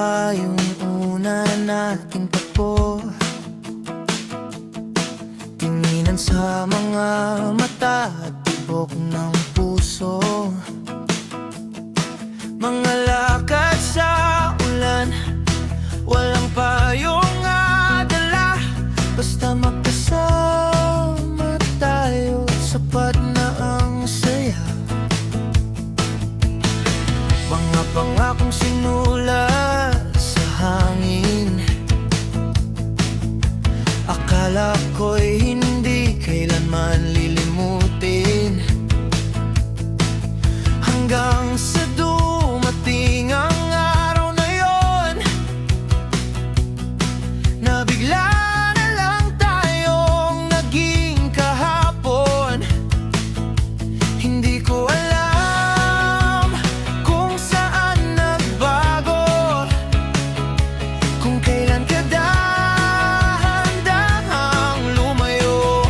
pa yung una nating takbo? Tinginan sa mga mata at tibok ng puso. Mga lakad sa ulan, walang payong adala. Basta magkasama tayo, sapat na ang saya. Mga pangakong sinulat sa hangin, akala ko'y hindi kailanman lilimutin. Hanggang sa dumating ang araw na yon, na bigla na lang tayong naging kahapon. Hindi ko alam kung saan nagbago, kung kailan ka dahan-dahang lumayo.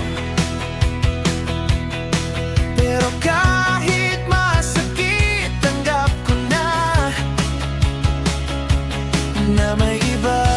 Pero kahit masakit, tanggap ko na may iba.